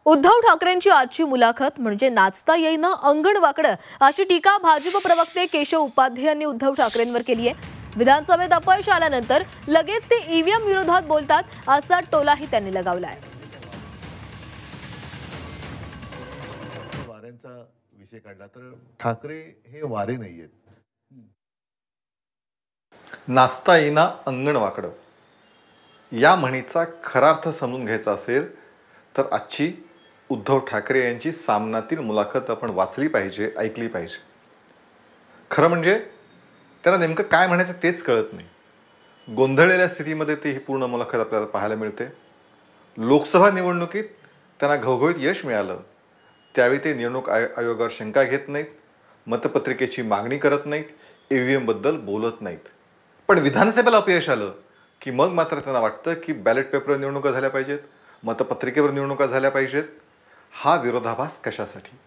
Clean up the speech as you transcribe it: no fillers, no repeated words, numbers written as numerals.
उद्धव ठाकरेंची आजची मुलाखत म्हणजे नाचता येईना अंगण वाकडं अशी टीका भाजप प्रवक्ते केशव उपाध्ये यांनी उद्धव ठाकरेंवर केली आहे। विधानसभेत अपयश आल्यानंतर लगेच ते ईव्हीएम विरोधात बोलतात असा टोलाही त्यांनी लगावलाय। वाऱ्यांचा विषय काढला तर ठाकरे हे वारे नाहीयेत। नाचता येईना अंगण वाकडं या म्हणीचा खरा अर्थ समजून घ्यायचा असेल तर आजची उद्धव ठाकरे यांची सामनातील मुलाखत आपण वाचली पाहिजे, ऐकली पाहिजे। खरं म्हणजे त्यांना नेमकं काय म्हणायचं तेच कळत नाही। गोंधळलेल्या स्थितीमध्ये ती ही पूर्ण मुलाखत आपल्याला पाहायला मिळते। लोकसभा निवडणुकीत त्यांना घवघवीत यश मिळालं त्यावेळी ते निवडणूक आयोगावर शंका घेत नाहीत, मतपत्रिकेची मागणी करत नाहीत, ईव्हीएम बद्दल बोलत नाहीत। पण विधानसभेला अपयश आलं की मग मात्र त्यांना वाटतं की बॅलेट पेपरवर निवडणुका झाल्या पाहिजेत, मतपत्रिकेवर निवडणुका झाल्या पाहिजेत। हा विरोधाभास कशासाठी?